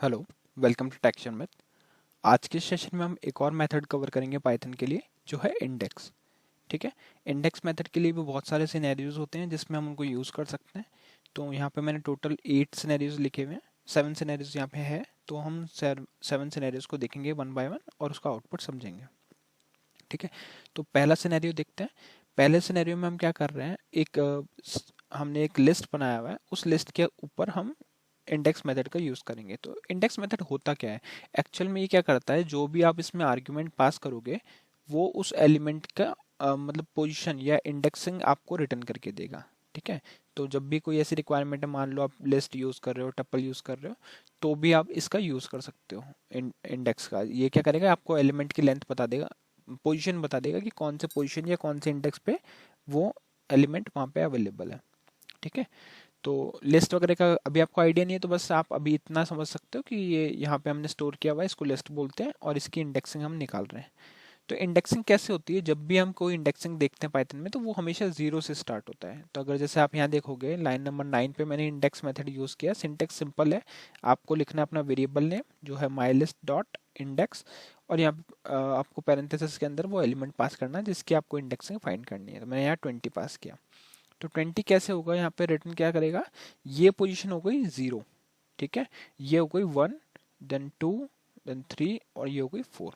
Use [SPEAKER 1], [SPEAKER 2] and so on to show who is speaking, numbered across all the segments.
[SPEAKER 1] Hello, welcome to texture math. आज के session में हम एक और मेथड कवर करेंगे पाइथन के लिए, जो है इंडेक्स। ठीक है। इंडेक्स मेथड के लिए भी बहुत सारे सिनेरियोज होते हैं जिसमें हम उनको यूज़ कर सकते हैं। तो यहाँ पे मैंने टोटल 8 सिनेरियोज लिखे हुए हैं, 7 सिनेरियोज यहाँ पे है। तो हम 7 सिनेरियोज को देखेंगे वन बाय वन और उसका आउटपुट समझेंगे। ठीक है। तो पहला सिनेरियो देखते हैं। पहले सिनेरियो में हम क्या कर रहे हैं, हमने एक लिस्ट बनाया हुआ है, उस लिस्ट के ऊपर हम इंडेक्स मेथड का यूज़ करेंगे। तो इंडेक्स मेथड होता क्या है एक्चुअल में, ये क्या करता है, जो भी आप इसमें आर्ग्यूमेंट पास करोगे वो उस एलिमेंट का मतलब पोजीशन या इंडेक्सिंग आपको रिटर्न करके देगा। ठीक है। तो जब भी कोई ऐसी रिक्वायरमेंट है, मान लो आप लिस्ट यूज़ कर रहे हो, टपल यूज़ कर रहे हो, तो भी आप इसका यूज़ कर सकते हो। इंडेक्स का ये क्या करेगा, आपको एलिमेंट की लेंथ बता देगा, पोजीशन बता देगा कि कौन से पोजीशन या कौन से इंडेक्स पे वो एलिमेंट वहाँ पे अवेलेबल है। ठीक है। तो लिस्ट वगैरह का अभी आपको आइडिया नहीं है, तो बस आप अभी इतना समझ सकते हो कि ये यहाँ पे हमने स्टोर किया हुआ है, इसको लिस्ट बोलते हैं और इसकी इंडेक्सिंग हम निकाल रहे हैं। तो इंडेक्सिंग कैसे होती है, जब भी हम कोई इंडेक्सिंग देखते हैं पाइथन में तो वो हमेशा जीरो से स्टार्ट होता है। तो अगर जैसे आप यहाँ देखोगे लाइन नंबर 9 पे मैंने इंडेक्स मेथड यूज़ किया। सिंटेक्स सिंपल है, आपको लिखना है अपना वेरिएबल नेम जो है माइलिस्ट डॉट इंडेक्स, और यहाँ आपको पैरेंथेसिस के अंदर वो एलिमेंट पास करना है जिसकी आपको इंडेक्सिंग फाइंड करनी है। तो मैंने यहाँ 20 पास किया। तो 20 कैसे होगा, यहाँ पे रिटर्न क्या करेगा, ये पोजीशन हो गई 0। ठीक है। ये हो गई 1, देन 2, देन 3 और ये हो गई 4।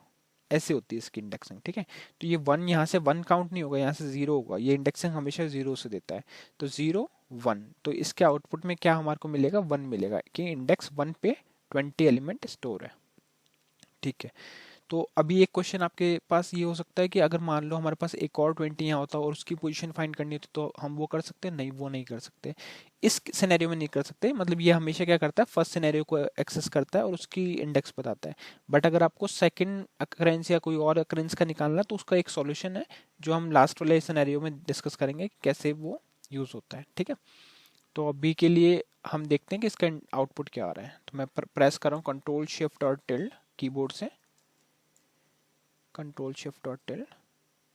[SPEAKER 1] ऐसे होती है इसकी इंडेक्सिंग। ठीक है। तो ये 1 यहाँ से 1 काउंट नहीं होगा, यहाँ से 0 होगा। ये इंडेक्सिंग हमेशा 0 से देता है। तो 0 1, तो इसके आउटपुट में क्या हमारे को मिलेगा, 1 मिलेगा कि इंडेक्स 1 पे 20 एलिमेंट स्टोर है। ठीक है। तो अभी एक क्वेश्चन आपके पास ये हो सकता है कि अगर मान लो हमारे पास एक और 20 यहाँ होता और उसकी पोजीशन फाइंड करनी होती, तो हम वो कर सकते हैं? नहीं, वो नहीं कर सकते। इस सिनेरियो में नहीं कर सकते। मतलब ये हमेशा क्या करता है, फर्स्ट सिनेरियो को एक्सेस करता है और उसकी इंडेक्स बताता है। बट अगर आपको सेकंड अकरेंस या कोई और अकरेंस का निकालना है तो उसका एक सॉल्यूशन है जो हम लास्ट वाले सिनेरियो में डिस्कस करेंगे कि कैसे वो यूज होता है। ठीक है। तो अभी के लिए हम देखते हैं कि इसका आउटपुट क्या आ रहा है। तो मैं प्रेस कर रहा हूँ कंट्रोल शिफ्ट और टिल्ड कीबोर्ड से, कंट्रोल शिफ्ट और टिल्ड।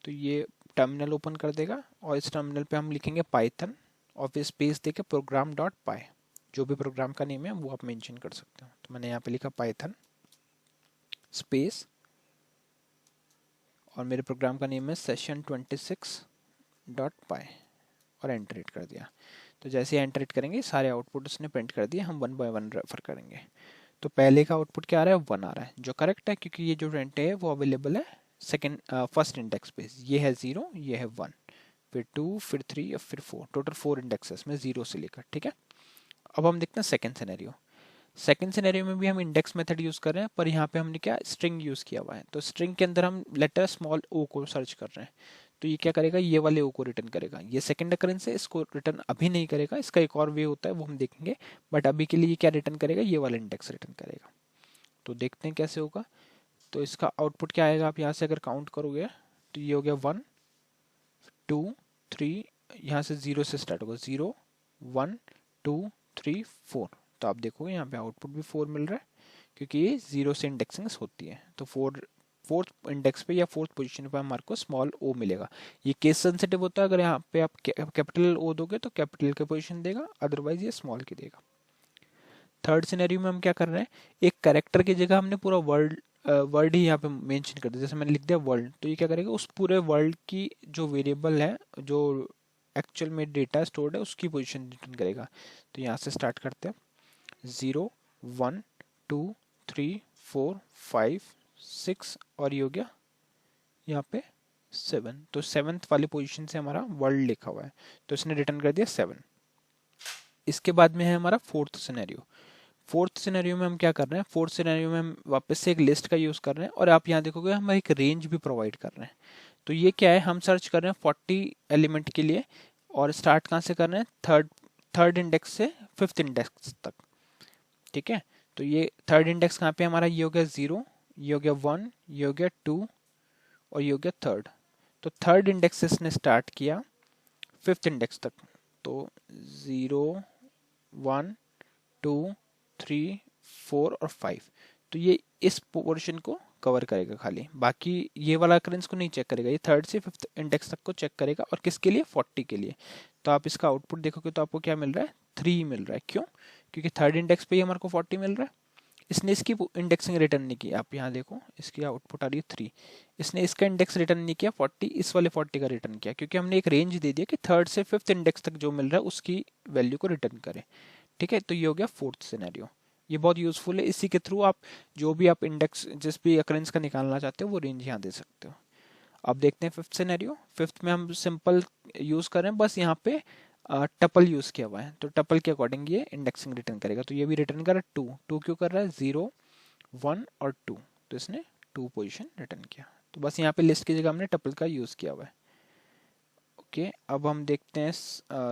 [SPEAKER 1] तो ये टर्मिनल ओपन कर देगा और इस टर्मिनल पे हम लिखेंगे पाइथन और फिर स्पेस देके प्रोग्राम डॉट पाई। जो भी प्रोग्राम का नेम है वो आप मेंशन कर सकते हो। तो मैंने यहाँ पे लिखा पाइथन स्पेस और मेरे प्रोग्राम का नेम है सेशन 26 डॉट पाई और एंटर हिट कर दिया। तो जैसे एंटर हिट करेंगे सारे आउटपुट उसने प्रिंट कर दिए। हम वन बाय वन रेफर करेंगे। तो पहले का आउटपुट क्या आ रहा है, 1 आ रहा है, जो करेक्ट है क्योंकि ये जो 20 है वो अवेलेबल है सेकेंड फर्स्ट इंडेक्स पे। ये है 0, ये है 1, फिर 2, फिर 3 और फिर 4। टोटल 4 इंडेक्सेस में 0 से लेकर। ठीक है। अब हम देखते हैं सेकंड सिनेरियो। सेकंड सिनेरियो में भी हम इंडेक्स मेथड यूज कर रहे हैं, पर यहाँ पे हमने क्या स्ट्रिंग यूज किया हुआ है। तो स्ट्रिंग के अंदर हम लेटर स्मॉल ओ को सर्च कर रहे हैं। तो ये क्या करेगा, ये वाले ओ को रिटर्न करेगा। ये सेकंड अकरेंस है, इसको रिटर्न अभी नहीं करेगा, इसका एक और वे होता है वो हम देखेंगे। बट अभी के लिए ये क्या रिटर्न करेगा, ये वाला इंडेक्स रिटर्न करेगा। तो देखते हैं कैसे होगा। तो इसका आउटपुट क्या आएगा, आप यहाँ से अगर काउंट करोगे तो ये हो गया 1 2 3, यहाँ से 0 से स्टार्ट होगा, 0 1 2 3 4। तो आप देखोगे यहाँ पे आउटपुट भी 4 मिल रहा है क्योंकि ये 0 से इंडेक्सिंग होती है। तो फोर्थ इंडेक्स पे या फोर्थ पोजीशन पे हमारे को स्मॉल ओ मिलेगा। ये केस सेंसिटिव होता है, अगर यहाँ पे आप कैपिटल ओ दोगे तो कैपिटल के पोजीशन देगा, अदरवाइज ये स्मॉल की देगा। थर्ड सिनेरियो में हम क्या कर रहे हैं, एक कैरेक्टर की जगह हमने पूरा वर्ड ही यहाँ पे मेंशन कर दिया। जैसे मैंने लिख दिया वर्ल्ड, तो ये क्या करेगा, उस पूरे वर्ल्ड की जो वेरिएबल है, जो एक्चुअल में डेटा स्टोर्ड है, उसकी पोजीशन रिटर्न करेगा। तो यहाँ से स्टार्ट करते हैं, 0 1 2 3 4 5 6 और ये हो गया यहाँ पे 7। तो 7th वाली पोजीशन से हमारा वर्ल्ड लिखा हुआ है, तो इसने रिटर्न कर दिया 7। इसके बाद में है हमारा फोर्थ सिनेरियो। फोर्थ सिनेरियो में हम क्या कर रहे हैं, फोर्थ सिनेरियो में हम वापस से एक लिस्ट का यूज कर रहे हैं और आप यहाँ देखोगे हम एक रेंज भी प्रोवाइड कर रहे हैं। तो ये क्या है, हम सर्च कर रहे हैं 40 एलिमेंट के लिए और स्टार्ट कहाँ से कर रहे हैं, थर्ड इंडेक्स से फिफ्थ इंडेक्स तक। ठीक है। तो ये थर्ड इंडेक्स कहाँ पे हमारा, ये हो गया 0, ये हो गया 1, ये हो गया 2 और ये हो गया थर्ड। तो थर्ड इंडेक्स से इसने स्टार्ट किया फिफ्थ इंडेक्स तक। तो 0 1 2 3 4 और 5। तो ये इस पोर्शन को कवर करेगा खाली, बाकी ये वाला अकरेंस को नहीं चेक करेगा। ये थर्ड से फिफ्थ इंडेक्स तक को चेक करेगा और किसके लिए, 40 के लिए। तो आप इसका आउटपुट देखोगे तो आपको क्या मिल रहा है, 3 मिल रहा है। क्यों, क्योंकि थर्ड इंडेक्स पे ही हमारे को 40 मिल रहा है, इसने इसकी इंडेक्सिंग रिटर्न नहीं की, आप यहाँ देखो इसकी आउटपुट आ रही है 3, इसने इसका इंडेक्स रिटर्न नहीं किया 40, इस वाले 40 का रिटर्न किया, क्योंकि हमने एक रेंज दे दिया कि थर्ड से फिफ्थ इंडेक्स तक जो मिल रहा है उसकी वैल्यू को रिटर्न करे। ठीक है, तो ये हो गया फोर्थ सिनेरियो। ये बहुत यूजफुल है, इसी के थ्रू आप जो भी आप इंडेक्स जिस भी अकरेंस का निकालना चाहते हो वो रेंज यहाँ दे सकते हो। अब देखते हैं फिफ्थ सिनेरियो। फिफ्थ में हम सिंपल यूज कर रहे हैं, बस यहाँ पे टपल यूज किया हुआ है, तो टपल के अकॉर्डिंग ये इंडेक्सिंग रिटर्न करेगा। तो ये भी रिटर्न कर रहा है 2, 2 क्यों कर रहा है, 0 1 और 2, तो इसने 2 पोजीशन रिटर्न किया। तो बस यहाँ पे लिस्ट की जगह हमने टपल का यूज किया हुआ है। ओके, अब हम देखते हैं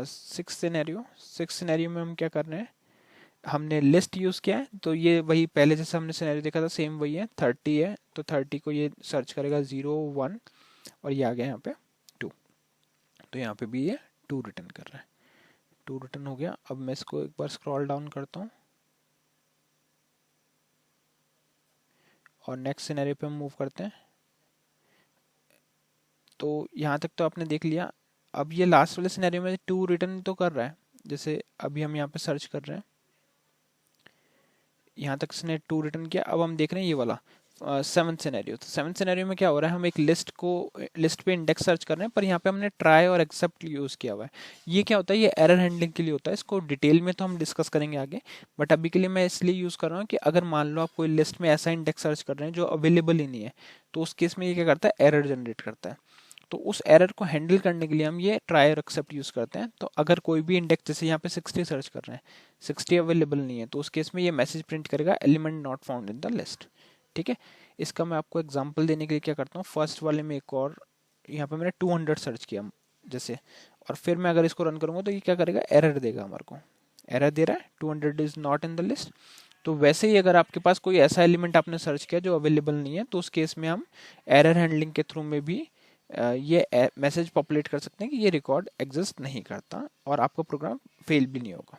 [SPEAKER 1] सिक्स सिनेरियो। सिक्स सिनेरियो में हम क्या कर रहे हैं, हमने लिस्ट यूज किया है, तो ये वही पहले जैसे हमने सिनेरियो देखा था सेम वही है, 30 है, तो 30 को ये सर्च करेगा 0 1 और ये आ गया यहाँ पे 2, तो यहाँ पे भी ये 2 रिटर्न कर रहा है। 2 रिटर्न हो गया। अब मैं इसको एक बार स्क्रॉल डाउन करता हूँ और नेक्स्ट सिनेरियो पे हम मूव करते हैं। तो यहाँ तक तो आपने देख लिया। अब ये लास्ट वाले सिनेरियो में 2 रिटर्न तो कर रहा है, जैसे अभी हम यहाँ पे सर्च कर रहे हैं, यहाँ तक इसने 2 रिटर्न किया। अब हम देख रहे हैं ये वाला सेवंथ सिनेरियो। तो सेवंथ सिनेरियो में क्या हो रहा है, हम एक लिस्ट पे इंडेक्स सर्च कर रहे हैं, पर यहाँ पे हमने ट्राई और एक्सेप्ट यूज किया हुआ है। ये क्या होता है, ये एरर हैंडलिंग के लिए होता है, इसको डिटेल में तो हम डिस्कस करेंगे आगे, बट अभी के लिए मैं इसलिए यूज कर रहा हूँ कि अगर मान लो आप कोई लिस्ट में ऐसा इंडेक्स सर्च कर रहे हैं जो अवेलेबल ही नहीं है, तो उस केस में ये क्या करता है, एरर जनरेट करता है। तो उस एरर को हैंडल करने के लिए हम ये ट्राई और एक्सेप्ट यूज करते हैं। तो अगर कोई भी इंडेक्स, जैसे यहाँ पे 60 सर्च कर रहे हैं, 60 अवेलेबल नहीं है, तो उस केस में ये मैसेज प्रिंट करेगा element not found in the list. ठीक है, इसका मैं आपको एग्जांपल देने के लिए क्या करता हूँ, फर्स्ट वाले में एक और यहाँ पे मैंने 200 सर्च किया जैसे, और फिर मैं अगर इसको रन करूंगा तो ये क्या करेगा, एरर देगा, हमारे को एरर दे रहा है 200 is not in the list. तो वैसे ही अगर आपके पास कोई ऐसा एलिमेंट आपने सर्च किया जो अवेलेबल नहीं है, तो उस केस में हम एरर हैंडलिंग के थ्रू में भी ये मैसेज पॉपुलेट कर सकते हैं कि ये रिकॉर्ड एग्जिस्ट नहीं करता और आपका प्रोग्राम फेल भी नहीं होगा।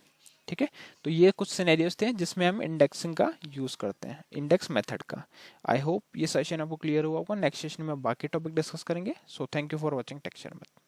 [SPEAKER 1] ठीक है, तो ये कुछ सिनेरियोस थे जिसमें हम इंडेक्सिंग का यूज करते हैं, इंडेक्स मेथड का। आई होप ये सेशन आपको क्लियर हुआ होगा। नेक्स्ट सेशन में बाकी टॉपिक डिस्कस करेंगे। So thank you for watching texture math.